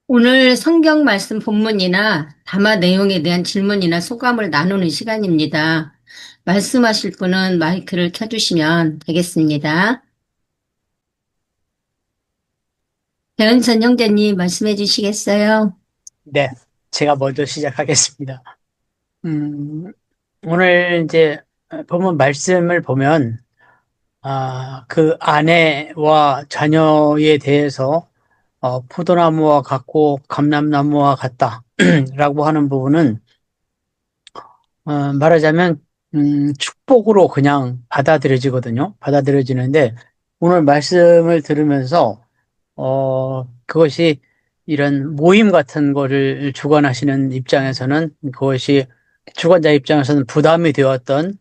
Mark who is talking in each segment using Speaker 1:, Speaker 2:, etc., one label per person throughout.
Speaker 1: 오늘 성경 말씀 본문이나 담화 내용에 대한 질문이나 소감을 나누는 시간입니다. 말씀하실 분은 마이크를 켜주시면 되겠습니다. 배은선 형제님 말씀해 주시겠어요?
Speaker 2: 네, 제가 먼저 시작하겠습니다. 음, 오늘 이제 본문 말씀을 보면, 그 아내와 자녀에 대해서, 포도나무와 같고 감람나무와 같다. 라고 하는 부분은, 말하자면, 축복으로 그냥 받아들여지거든요. 받아들여지는데, 오늘 말씀을 들으면서 그것이 이런 모임 같은 거를 주관하시는 입장에서는 그것이 주관자 입장에서는 부담이 되었던,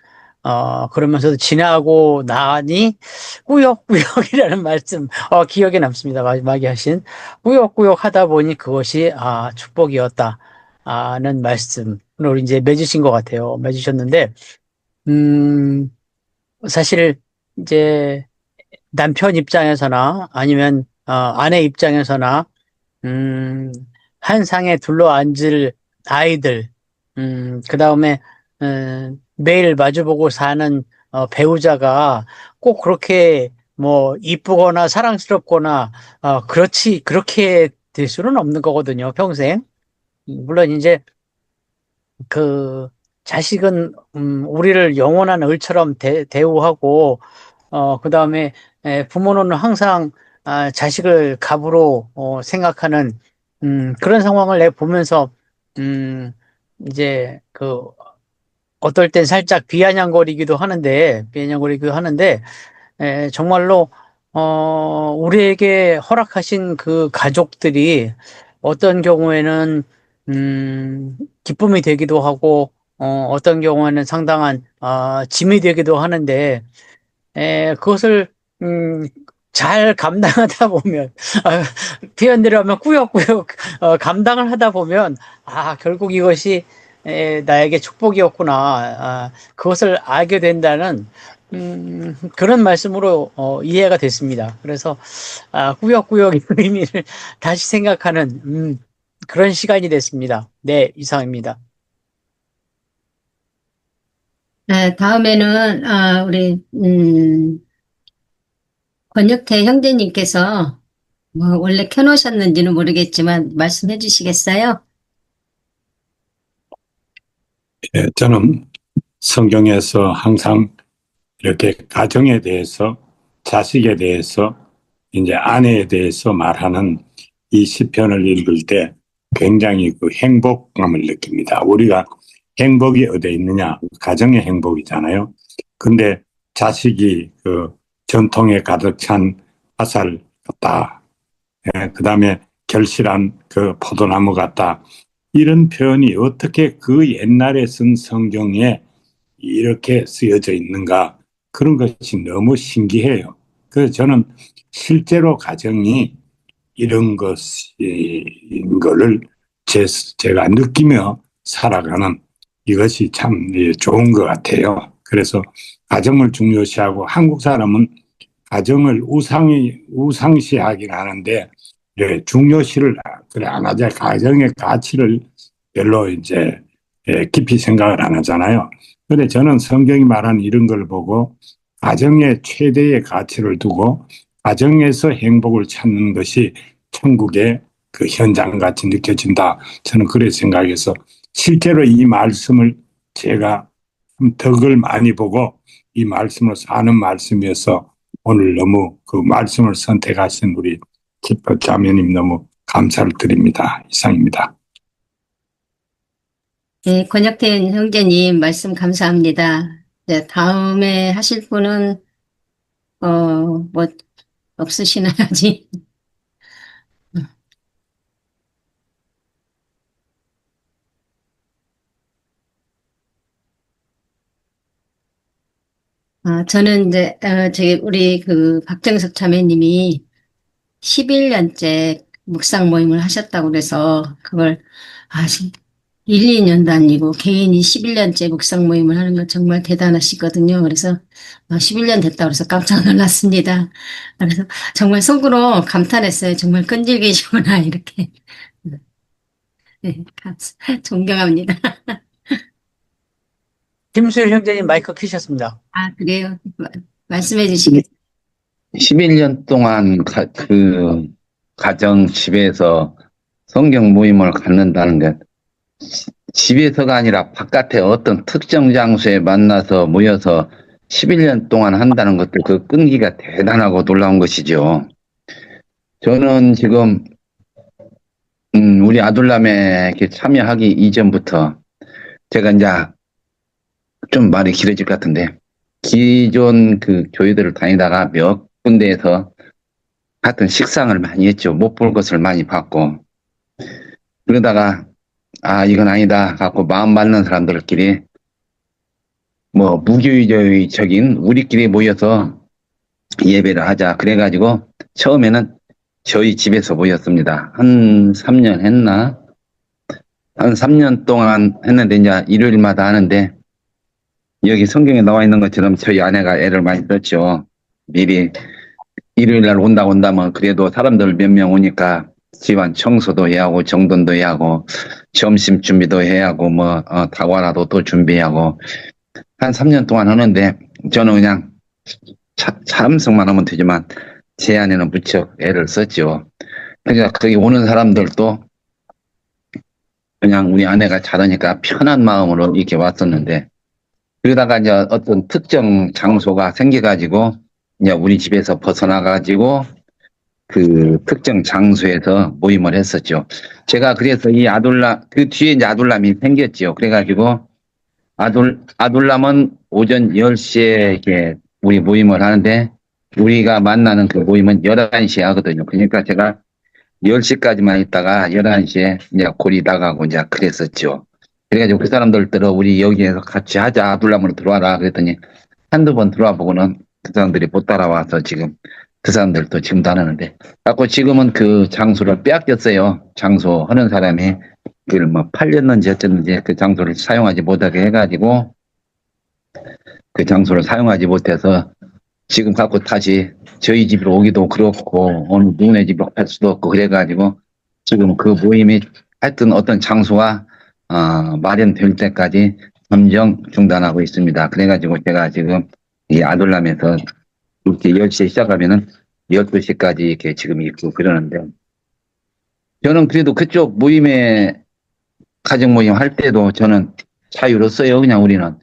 Speaker 2: 그러면서도 지나고 나니 꾸역꾸역이라는 말씀, 기억에 남습니다. 마지막에 하신 꾸역꾸역 하다 보니 그것이, 축복이었다는 말씀으로 이제 맺으신 것 같아요. 맺으셨는데, 음, 사실 이제 남편 입장에서나 아니면 아내 입장에서나 음, 한 상에 둘러앉을 아이들, 그다음에 매일 마주보고 사는 배우자가 꼭 그렇게 뭐 이쁘거나 사랑스럽거나 그렇게 될 수는 없는 거거든요, 평생. 물론 이제 그 자식은 우리를 영원한 을처럼 대우하고 그다음에 부모는 항상 자식을 갑으로 생각하는 그런 상황을 내 보면서 음, 이제 그 어떨 땐 살짝 비아냥거리기도 하는데 정말로 우리에게 허락하신 그 가족들이 어떤 경우에는 기쁨이 되기도 하고 어떤 경우에는 상당한 짐이 되기도 하는데 그것을 음, 잘 감당하다 보면 표현대로 하면 꾸역꾸역 감당을 하다 보면 결국 이것이 나에게 축복이었구나. 그것을 알게 된다는 그런 말씀으로 이해가 됐습니다. 그래서 꾸역꾸역의 의미를 다시 생각하는 그런 시간이 됐습니다. 네, 이상입니다.
Speaker 1: 네, 다음에는 우리 권혁태 형제님께서 뭐 원래 켜놓으셨는지는 모르겠지만 말씀해 주시겠어요?
Speaker 3: 예, 저는 성경에서 항상 이렇게 가정에 대해서, 자식에 대해서, 이제 아내에 대해서 말하는 이 시편을 읽을 때 굉장히 그 행복감을 느낍니다. 우리가 행복이 어디에 있느냐? 가정의 행복이잖아요. 근데 자식이 그 전통에 가득 찬 화살 같다. 그 다음에 결실한 그 포도나무 같다. 이런 표현이 어떻게 그 옛날에 쓴 성경에 이렇게 쓰여져 있는가, 그런 것이 너무 신기해요. 그래서 저는 실제로 가정이 이런 것인 거를 제가 느끼며 살아가는 이것이 참 좋은 것 같아요. 그래서 가정을 중요시하고, 한국 사람은 가정을 우상시하긴 하는데, 네, 중요시를 그래 안 하자. 가정의 가치를 별로 이제 깊이 생각을 안 하잖아요. 근데 저는 성경이 말하는 이런 걸 보고 가정의 최대의 가치를 두고 가정에서 행복을 찾는 것이 천국의 그 현장 같이 느껴진다. 저는 그렇게 생각해서 실제로 이 말씀을 제가 덕을 많이 보고 이 말씀을 사는 말씀이어서 오늘 너무 그 말씀을 선택하신 우리 기뻐 자매님 너무 감사를 드립니다. 이상입니다.
Speaker 1: 네, 권혁태 형제님 말씀 감사합니다. 네, 다음에 하실 분은 뭐 없으시나요, 아직? 저는 이제, 우리 그 박정석 자매님이 11년째 묵상 모임을 하셨다고 그래서 그걸, 1, 2년도 아니고 개인이 11년째 묵상 모임을 하는 건 정말 대단하시거든요. 그래서 11년 됐다고 그래서 깜짝 놀랐습니다. 그래서 정말 속으로 감탄했어요. 정말 끈질기시구나, 이렇게. 네, 존경합니다.
Speaker 2: 김수일 형제님 마이크 켜셨습니다.
Speaker 1: 아, 그래요? 말씀해 주시겠어요?
Speaker 4: 11년 동안 그 가정 집에서 성경 모임을 갖는다는 것, 집에서가 아니라 바깥에 어떤 특정 장소에 만나서 모여서 11년 동안 한다는 것들, 그 끈기가 대단하고 놀라운 것이죠. 저는 지금 우리 아둘람에 이렇게 참여하기 이전부터 제가 이제 좀 말이 길어질 것 같은데, 기존 그 교회들을 다니다가 몇 군데에서 하여튼 식상을 많이 했죠. 못 볼 것을 많이 봤고. 그러다가, 아, 이건 아니다. 갖고 마음 맞는 사람들끼리, 뭐, 무교의적인 우리끼리 모여서 예배를 하자. 그래가지고, 처음에는 저희 집에서 모였습니다. 한 3년 했나? 한 3년 동안 했는데, 이제 일요일마다 하는데, 여기 성경에 나와 있는 것처럼 저희 아내가 애를 많이 썼죠. 미리 일요일 날 온다면 그래도 사람들 몇 명 오니까 집안 청소도 해야 하고 정돈도 해야 하고 점심 준비도 해야 하고 뭐 다과라도 또 준비해야 하고 한 3년 동안 하는데 저는 그냥 참석만 하면 되지만 제 아내는 무척 애를 썼죠. 그러니까 거기 오는 사람들도 그냥 우리 아내가 잘하니까 편한 마음으로 이렇게 왔었는데 그러다가 이제 어떤 특정 장소가 생겨가지고 이제 우리 집에서 벗어나가지고 그 특정 장소에서 모임을 했었죠. 제가 그래서 이 그 뒤에 이제 아둘람이 생겼죠. 그래가지고 아둘람은 오전 10시에 이렇게 우리 모임을 하는데 우리가 만나는 그 모임은 11시에 하거든요. 그러니까 제가 10시까지만 있다가 11시에 이제 골이 나가고 이제 그랬었죠. 그래가지고 그 사람들들은 우리 여기에서 같이 하자. 아둘람으로 들어와라. 그랬더니 한두 번 들어와 보고는 그 사람들이 못 따라와서 지금 그 사람들도 지금도 안 하는데. 갖고 지금은 그 장소를 빼앗겼어요. 장소 하는 사람이 그걸 뭐 팔렸는지 어쨌는지 그 장소를 사용하지 못하게 해가지고 그 장소를 사용하지 못해서 지금 갖고 다시 저희 집으로 오기도 그렇고 어느 누구네 집으로 갈 수도 없고 그래가지고 지금 그 모임이 하여튼 어떤 장소가 마련될 때까지 잠정 중단하고 있습니다. 그래가지고 제가 지금 이 아둘람에서 이렇게 10시에 시작하면은 12시까지 이렇게 지금 있고 그러는데 저는 그래도 그쪽 모임에 가정 모임 할 때도 저는 자유로웠어요. 그냥 우리는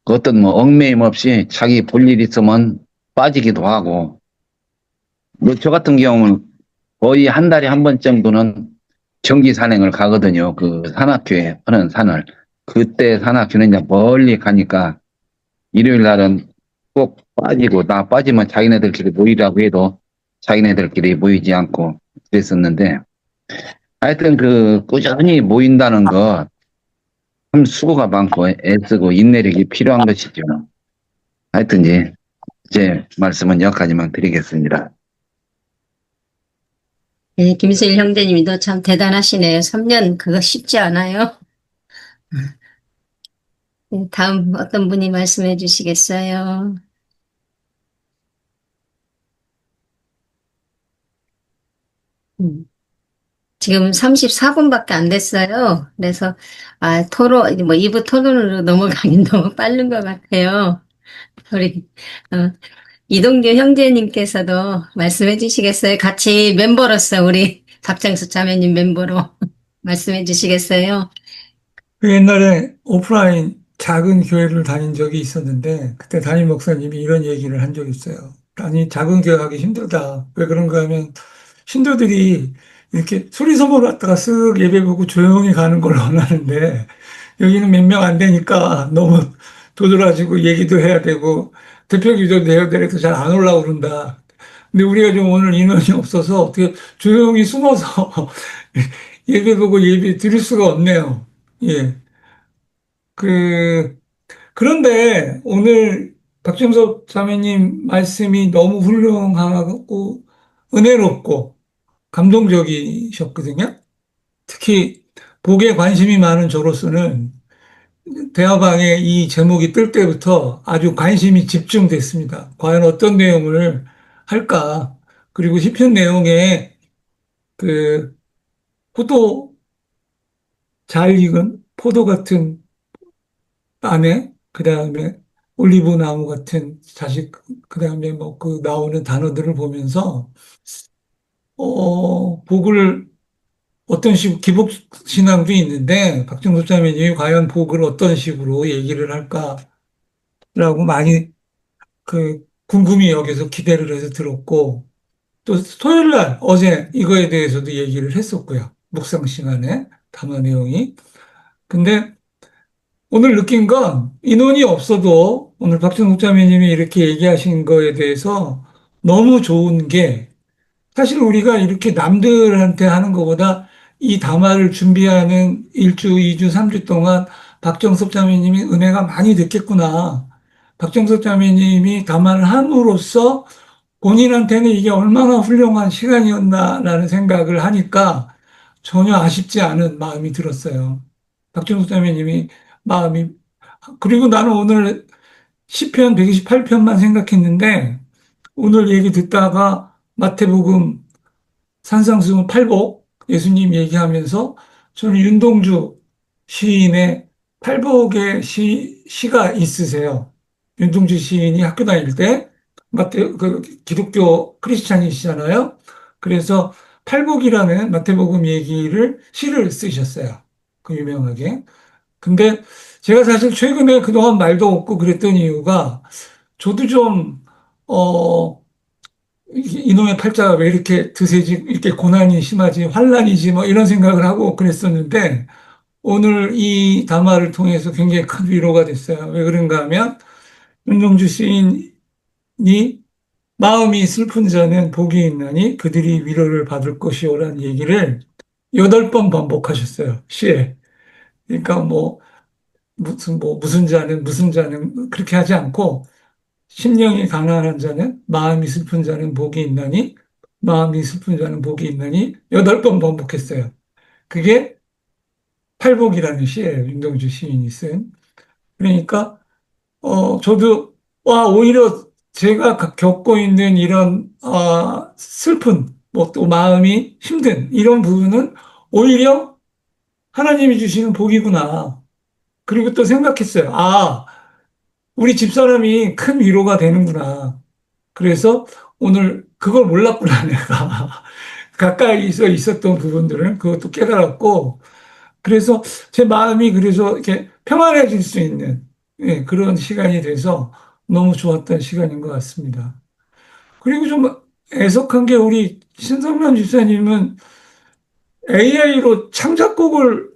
Speaker 4: 어떤 뭐 얽매임 없이 자기 볼 일 있으면 빠지기도 하고 뭐 저 같은 경우는 거의 한 달에 한 번 정도는 정기 산행을 가거든요. 그 산악교에 하는 산을. 그때 산악교는 이제 멀리 가니까 일요일 날은 꼭 빠지고 나 빠지면 자기네들끼리 모이라고 해도 자기네들끼리 모이지 않고 그랬었는데 하여튼 그 꾸준히 모인다는 거 참 수고가 많고 애쓰고 인내력이 필요한 것이죠. 하여튼 제 말씀은 여기까지만 드리겠습니다.
Speaker 1: 네, 김수일 형제님도 참 대단하시네요. 3년 그거 쉽지 않아요. 네, 다음 어떤 분이 말씀해 주시겠어요? 지금 34분밖에 안 됐어요. 그래서, 뭐, 2부 토론으로 넘어가긴 너무 빠른 것 같아요. 우리, 이동규 형제님께서도 말씀해 주시겠어요? 같이 멤버로서 우리 박정수 자매님 멤버로 말씀해 주시겠어요?
Speaker 5: 그 옛날에 오프라인 작은 교회를 다닌 적이 있었는데 그때 담임 목사님이 이런 얘기를 한 적이 있어요. 아니 작은 교회 하기 힘들다. 왜 그런가 하면 신도들이 이렇게 소리 소문 왔다가 쓱 예배 보고 조용히 가는 걸 원하는데 여기는 몇 명 안 되니까 너무 도드라지고 얘기도 해야 되고 대표 기도도 해야 되니까 잘 안 올라오고 그런다. 근데 우리가 좀 오늘 인원이 없어서 어떻게 조용히 숨어서 예배 보고 예배 드릴 수가 없네요. 예. 그, 그런데 오늘 박정석 자매님 말씀이 너무 훌륭하고 은혜롭고 감동적이셨거든요. 특히 복에 관심이 많은 저로서는 대화방에 이 제목이 뜰 때부터 아주 관심이 집중됐습니다. 과연 어떤 내용을 할까? 그리고 시편 내용에 그 포도 잘 익은 포도 같은 아내, 그 다음에 올리브 나무 같은 자식, 그 다음에 뭐 그 나오는 단어들을 보면서, 복을 어떤 식으로, 기복신앙도 있는데, 박정섭 자매님이 과연 복을 어떤 식으로 얘기를 할까라고 많이 궁금히 여기서 기대를 해서 들었고, 또 토요일 날 어제 이거에 대해서도 얘기를 했었고요. 묵상 시간에 담화 내용이. 근데 오늘 느낀 건 인원이 없어도 오늘 박정욱 자매님이 이렇게 얘기하신 거에 대해서 너무 좋은 게 사실 우리가 이렇게 남들한테 하는 것보다 이 담화를 준비하는 1주, 2주, 3주 동안 박정섭 자매님이 은혜가 많이 됐겠구나. 박정섭 자매님이 담화를 함으로써 본인한테는 이게 얼마나 훌륭한 시간이었나라는 생각을 하니까 전혀 아쉽지 않은 마음이 들었어요. 박정숙 자매님이 마음이 그리고 나는 오늘 시편 128편만 생각했는데 오늘 얘기 듣다가 마태복음 산상수훈 8복 예수님 얘기하면서 저는 윤동주 시인의 팔복의 시가 있으세요. 윤동주 시인이 학교 다닐 때 기독교 크리스찬이시잖아요. 그래서 팔복이라는 마태복음 시를 쓰셨어요. 그 유명하게. 근데 제가 사실 최근에 그동안 말도 없고 그랬던 이유가 저도 좀, 이놈의 팔자가 왜 이렇게 드세지, 이렇게 고난이 심하지, 환난이지, 뭐 이런 생각을 하고 그랬었는데 오늘 이 담화를 통해서 굉장히 큰 위로가 됐어요. 왜 그런가 하면 윤동주 시인이 마음이 슬픈 자는 복이 있나니 그들이 위로를 받을 것이오라는 얘기를 8번 반복하셨어요. 시에. 그러니까 무슨 자는 그렇게 하지 않고 심령이 가난한 자는 마음이 슬픈 자는 복이 있나니 마음이 슬픈 자는 복이 있나니 8번 반복했어요. 그게 팔복이라는 시예요. 윤동주 시인이 쓴. 그러니까 저도 오히려 제가 겪고 있는 이런 슬픈 또 마음이 힘든 이런 부분은 오히려 하나님이 주시는 복이구나. 그리고 또 생각했어요. 우리 집사람이 큰 위로가 되는구나. 그래서 오늘 그걸 몰랐구나, 내가. 가까이서 있었던 부분들은 그것도 깨달았고, 그래서 제 마음이 그래서 이렇게 평안해질 수 있는 그런 시간이 돼서 너무 좋았던 시간인 것 같습니다. 그리고 좀 애석한 게 우리 신성남 집사님은 AI로 창작곡을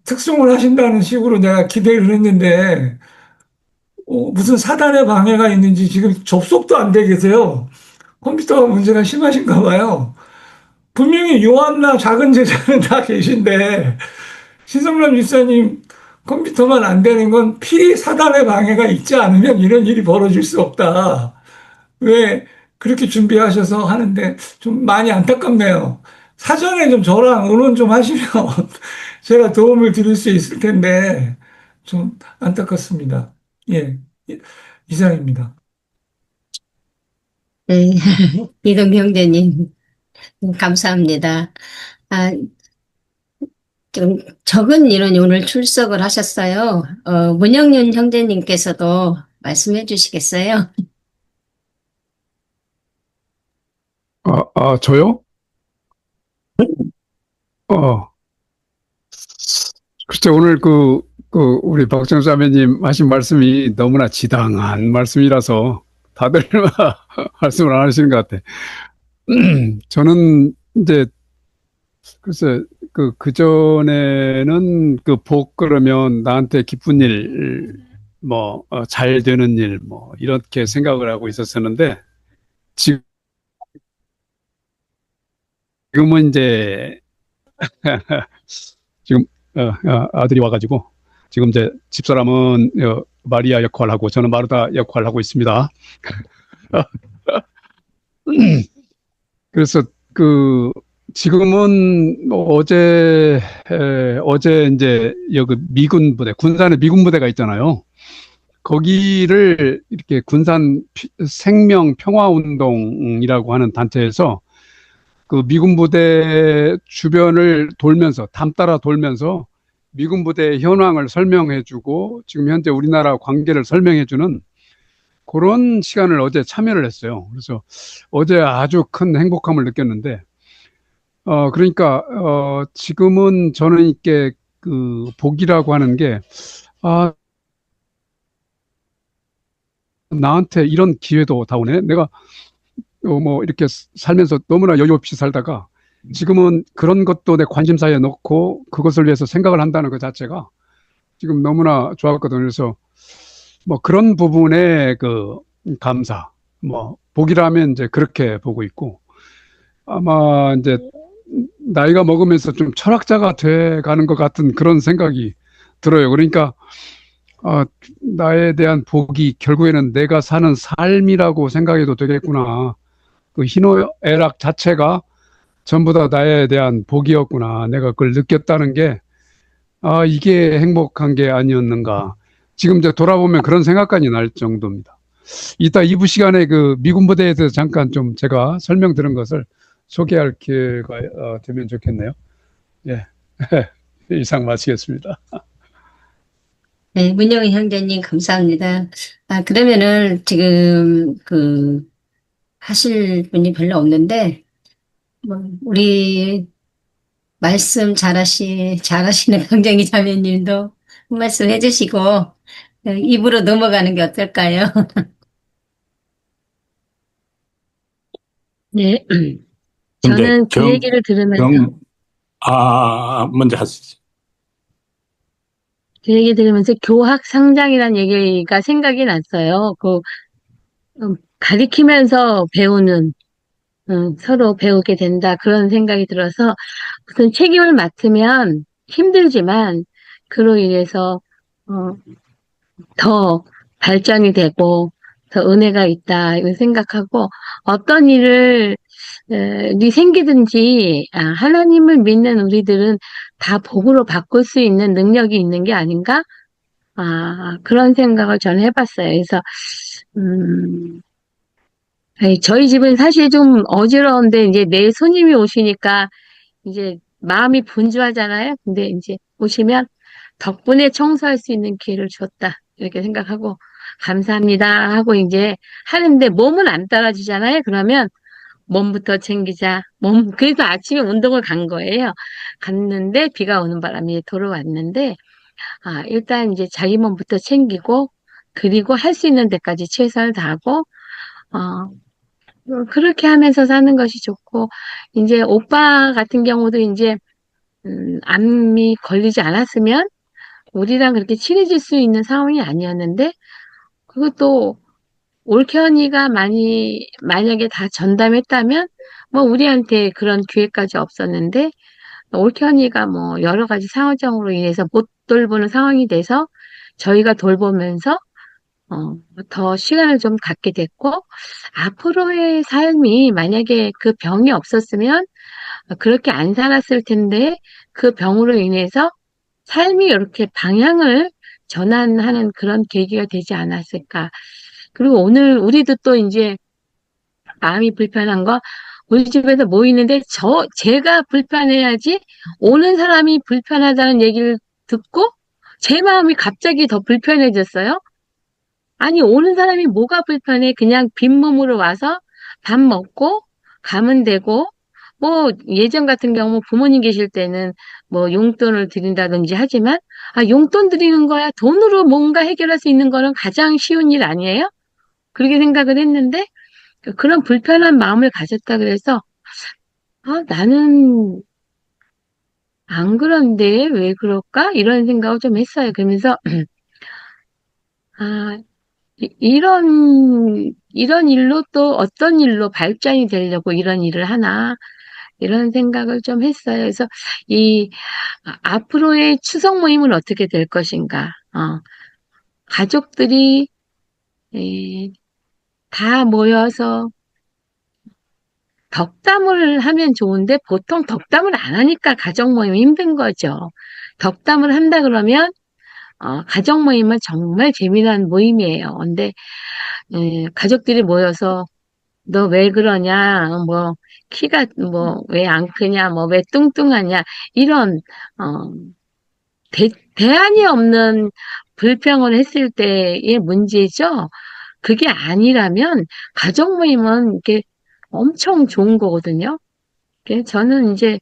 Speaker 5: 특송을 하신다는 식으로 내가 기대를 했는데 무슨 사단의 방해가 있는지 지금 접속도 안 돼 계세요. 컴퓨터가 문제가 심하신가 봐요. 분명히 요한나 작은 제자는 다 계신데 신성남 집사님 컴퓨터만 안 되는 건 필히 사단의 방해가 있지 않으면 이런 일이 벌어질 수 없다. 왜 그렇게 준비하셔서 하는데 좀 많이 안타깝네요. 사전에 좀 저랑 의논 좀 하시면 제가 도움을 드릴 수 있을 텐데 좀 안타깝습니다. 예, 이상입니다.
Speaker 1: 네, 이동 형제님, 감사합니다. 아, 좀 적은 인원이 오늘 출석을 하셨어요. 문영윤 형제님께서도 말씀해 주시겠어요?
Speaker 6: 저요? 어, 글쎄, 오늘 우리 박정수 자매님 하신 말씀이 너무나 지당한 말씀이라서 다들 말씀을 안 하시는 것 같아. 저는 이제, 글쎄, 그전에는 복 그러면 나한테 기쁜 일, 잘 되는 일, 이렇게 생각을 하고 있었었는데, 지금은 이제, 지금 아들이 와가지고 지금 이제 집사람은 마리아 역할하고 저는 마르다 역할하고 있습니다. 그래서 지금은 어제 이제 여기 미군 부대, 군산에 미군 부대가 있잖아요. 거기를 이렇게 군산 생명 평화 운동이라고 하는 단체에서 그 미군 부대 주변을 돌면서, 담 따라 돌면서 미군 부대의 현황을 설명해주고 지금 현재 우리나라 관계를 설명해주는 그런 시간을 어제 참여를 했어요. 그래서 어제 아주 큰 행복함을 느꼈는데, 그러니까, 지금은 저는 이게 그 복이라고 하는 게, 아, 나한테 이런 기회도 다 오네. 내가 뭐 이렇게 살면서 너무나 여유 없이 살다가 지금은 그런 것도 내 관심사에 넣고 그것을 위해서 생각을 한다는 것 자체가 지금 너무나 좋았거든요. 그래서 뭐 그런 부분에 그 감사, 뭐 복이라면 이제 그렇게 보고 있고, 아마 이제 나이가 먹으면서 좀 철학자가 돼 가는 것 같은 그런 생각이 들어요. 그러니까 나에 대한 복이 결국에는 내가 사는 삶이라고 생각해도 되겠구나. 그 희노애락 자체가 전부 다 나에 대한 복이었구나. 내가 그걸 느꼈다는 게, 이게 행복한 게 아니었는가. 지금 이제 돌아보면 그런 생각까지 날 정도입니다. 이따 2부 시간에 그 미군 부대에 대해서 잠깐 좀 제가 설명드린 것을 소개할 기회가 되면 좋겠네요. 예. 이상 마치겠습니다.
Speaker 1: 네, 문영희 형제님 감사합니다. 그러면은 지금 하실 분이 별로 없는데, 뭐 우리 말씀 잘하시는 강정희 자매님도 한 말씀 해주시고, 입으로 넘어가는 게 어떨까요?
Speaker 7: 네,
Speaker 3: 근데
Speaker 7: 저는 그 얘기를 들으면서,
Speaker 3: 먼저 하시죠.
Speaker 7: 그 얘기 들으면서 교학 상장이라는 얘기가 생각이 났어요. 가리키면서 배우는, 서로 배우게 된다. 그런 생각이 들어서 무슨 책임을 맡으면 힘들지만, 그로 인해서, 어, 더 발전이 되고, 더 은혜가 있다. 이런 생각하고, 어떤 일을 이 생기든지 하나님을 믿는 우리들은 다 복으로 바꿀 수 있는 능력이 있는 게 아닌가? 그런 생각을 저는 해봤어요. 그래서 저희 집은 사실 좀 어지러운데 이제 내일 손님이 오시니까 이제 마음이 분주하잖아요. 근데 이제 오시면 덕분에 청소할 수 있는 기회를 줬다. 이렇게 생각하고 감사합니다 하고 이제 하는데 몸은 안 따라주잖아요. 그러면 몸부터 챙기자. 그래서 아침에 운동을 간 거예요. 갔는데 비가 오는 바람에 돌아왔는데, 일단 이제 자기 몸부터 챙기고, 그리고 할 수 있는 데까지 최선을 다하고, 어, 그렇게 하면서 사는 것이 좋고, 이제 오빠 같은 경우도 이제, 암이 걸리지 않았으면 우리랑 그렇게 친해질 수 있는 상황이 아니었는데, 그것도 올케언니가 만약에 다 전담했다면, 뭐, 우리한테 그런 기회까지 없었는데, 올케언니가 뭐, 여러 가지 상황적으로 인해서 못 돌보는 상황이 돼서, 저희가 돌보면서, 더 시간을 좀 갖게 됐고, 앞으로의 삶이 만약에 그 병이 없었으면, 그렇게 안 살았을 텐데, 그 병으로 인해서 삶이 이렇게 방향을 전환하는 그런 계기가 되지 않았을까. 그리고 오늘 우리도 또 이제 마음이 불편한 거 우리 집에서 모이는데 제가 불편해야지 오는 사람이 불편하다는 얘기를 듣고 제 마음이 갑자기 더 불편해졌어요. 아니, 오는 사람이 뭐가 불편해? 그냥 빈몸으로 와서 밥 먹고 가면 되고, 뭐, 예전 같은 경우 부모님 계실 때는 뭐 용돈을 드린다든지 하지만, 용돈 드리는 거야. 돈으로 뭔가 해결할 수 있는 거는 가장 쉬운 일 아니에요? 그렇게 생각을 했는데, 그런 불편한 마음을 가졌다 그래서, 나는 안 그런데 왜 그럴까? 이런 생각을 좀 했어요. 그러면서, 아, 이런 일로 또 어떤 일로 발전이 되려고 이런 일을 하나, 이런 생각을 좀 했어요. 그래서 앞으로의 추석 모임은 어떻게 될 것인가? 가족들이 다 모여서 덕담을 하면 좋은데 보통 덕담을 안 하니까 가족 모임이 힘든 거죠. 덕담을 한다 그러면 가족 모임은 정말 재미난 모임이에요. 근데 가족들이 모여서 너 왜 그러냐, 뭐, 키가 뭐, 왜 안 크냐, 뭐, 왜 뚱뚱하냐, 이런, 어, 대안이 없는 불평을 했을 때의 문제죠. 그게 아니라면, 가족 모임은 이게 엄청 좋은 거거든요. 저는 이제,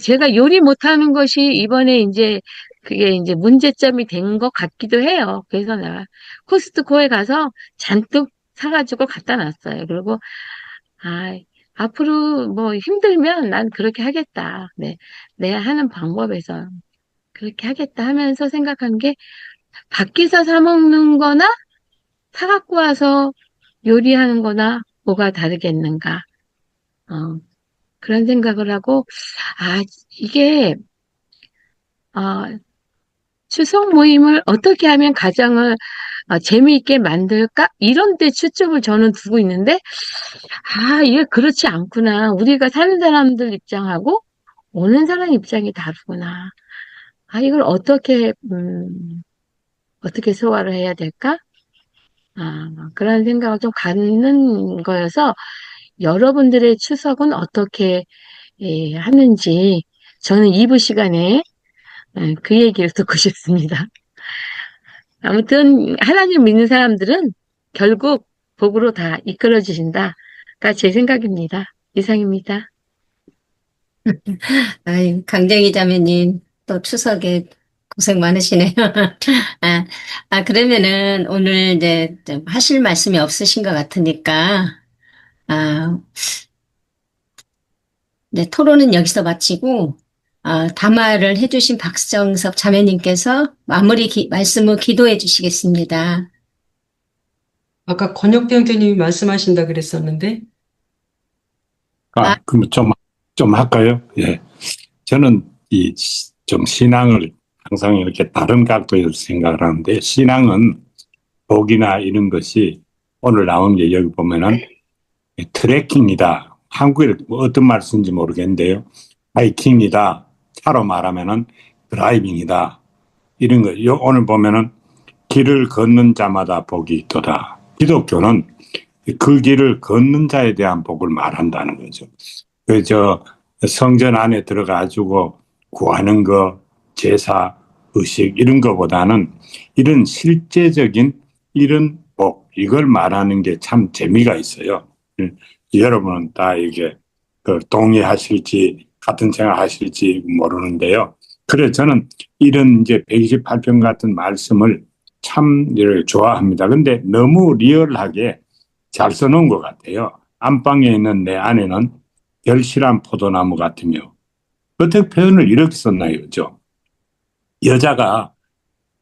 Speaker 7: 제가 요리 못하는 것이 이번에 이제, 그게 이제 문제점이 된 것 같기도 해요. 그래서 내가 코스트코에 가서 잔뜩 사가지고 갖다 놨어요. 그리고 아, 앞으로 뭐 힘들면 난 그렇게 하겠다. 네. 내가 하는 방법에서 그렇게 하겠다 하면서 생각한 게 밖에서 사 먹는 거나 사갖고 와서 요리하는 거나 뭐가 다르겠는가. 어, 그런 생각을 하고, 아, 이게, 어, 추석 모임을 어떻게 하면 가정을 재미있게 만들까? 이런 데 초점을 저는 두고 있는데, 아, 이게 그렇지 않구나. 우리가 사는 사람들 입장하고 오는 사람 입장이 다르구나. 아, 이걸 어떻게 소화를 해야 될까? 아, 그런 생각을 좀 갖는 거여서 여러분들의 추석은 어떻게 하는지 저는 2부 시간에 그 얘기를 듣고 싶습니다. 아무튼 하나님 믿는 사람들은 결국 복으로 다 이끌어 주신다가 제 생각입니다. 이상입니다.
Speaker 1: 아유, 강정희 자매님, 또 추석에 고생 많으시네요. 아, 그러면은 오늘 이제 좀 하실 말씀이 없으신 것 같으니까, 아, 네, 토론은 여기서 마치고, 담화를 해주신 박정섭 자매님께서 말씀을 기도해 주시겠습니다.
Speaker 8: 아까 권혁대 형제님이 말씀하신다 그랬었는데,
Speaker 1: 아,
Speaker 3: 그럼 좀 할까요? 예. 저는 좀 신앙을 항상 이렇게 다른 각도에서 생각을 하는데, 신앙은 복이나 이런 것이 오늘 나온 게 여기 보면은 트레킹이다. 한국에 뭐 어떤 말 쓰는지 모르겠는데요. 하이킹이다. 차로 말하면은 드라이빙이다. 이런 거. 오늘 보면은 길을 걷는 자마다 복이 있도다. 기독교는 그 길을 걷는 자에 대한 복을 말한다는 거죠. 그저 성전 안에 들어가지고 구하는 거, 제사, 의식 이런 거보다는 이런 실제적인 이런 복, 이걸 말하는 게 참 재미가 있어요. 여러분은 다 이게 동의하실지 같은 생각하실지 모르는데요. 그래서 저는 이런 이제 128편 같은 말씀을 참 좋아합니다. 근데 너무 리얼하게 잘 써놓은 것 같아요. 안방에 있는 내 아내는 결실한 포도나무 같으며, 어떻게 표현을 이렇게 썼나요? 그죠? 여자가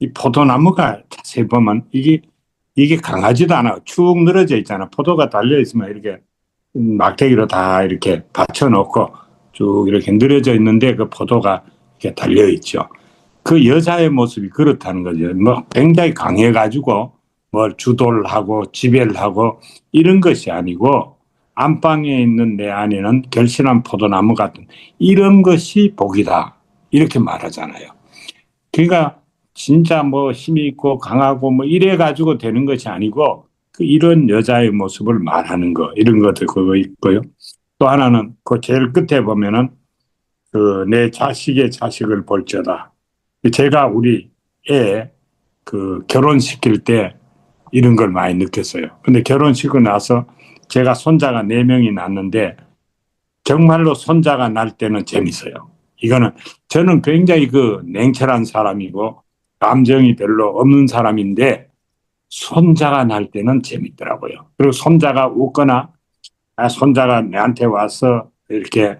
Speaker 3: 이 포도나무가 자세히 보면 이게 강하지도 않아. 축 늘어져 있잖아. 포도가 달려 있으면 이렇게 막대기로 다 이렇게 받쳐놓고 쭉 이렇게 늘어져 있는데 그 포도가 이렇게 달려 있죠. 그 여자의 모습이 그렇다는 거죠. 뭐 굉장히 강해가지고 뭘 주도를 하고 지배를 하고 이런 것이 아니고, 안방에 있는 내 아내는 결실한 포도나무 같은 이런 것이 복이다. 이렇게 말하잖아요. 그러니까 진짜 뭐 힘이 있고 강하고 뭐 이래 가지고 되는 것이 아니고, 이런 여자의 모습을 말하는 거, 이런 것들 그거 있고요. 또 하나는 그 제일 끝에 보면은 내 자식의 자식을 볼지어다. 제가 우리 애 결혼시킬 때 이런 걸 많이 느꼈어요. 근데 결혼시키고 나서 제가 손자가 4명이 났는데 정말로 손자가 날 때는 재밌어요. 이거는 저는 굉장히 냉철한 사람이고 감정이 별로 없는 사람인데 손자가 날 때는 재밌더라고요. 그리고 손자가 웃거나 손자가 내한테 와서 이렇게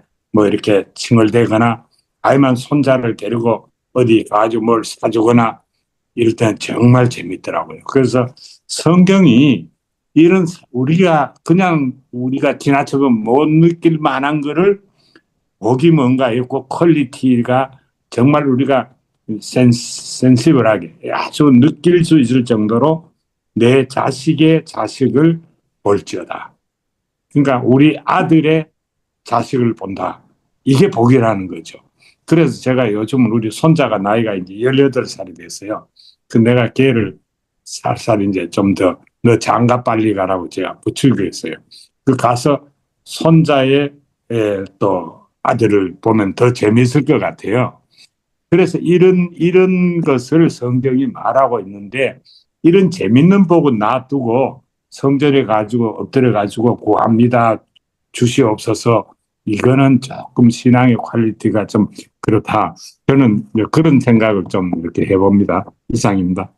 Speaker 3: 칭얼대거나 아니면 손자를 데리고 어디 가지고 뭘 사주거나 이럴 때는 정말 재밌더라고요. 그래서 성경이 이런 우리가 지나쳐서 못 느낄 만한 거를 복이 뭔가 있고 퀄리티가 정말 우리가 센시블하게 아주 느낄 수 있을 정도로 내 자식의 자식을 볼지어다. 그러니까 우리 아들의 자식을 본다. 이게 복이라는 거죠. 그래서 제가 요즘은 우리 손자가 나이가 이제 18살이 됐어요. 내가 걔를 살살 이제 좀 더 너 장가 빨리 가라고 제가 부추기고 했어요. 가서 손자의 또 아들을 보면 더 재미있을 것 같아요. 그래서 이런 것을 성경이 말하고 있는데, 이런 재밌는 복은 놔두고 성전에 가지고 엎드려 가지고 구합니다 주시옵소서, 이거는 조금 신앙의 퀄리티가 좀 그렇다. 저는 그런 생각을 좀 이렇게 해봅니다. 이상입니다.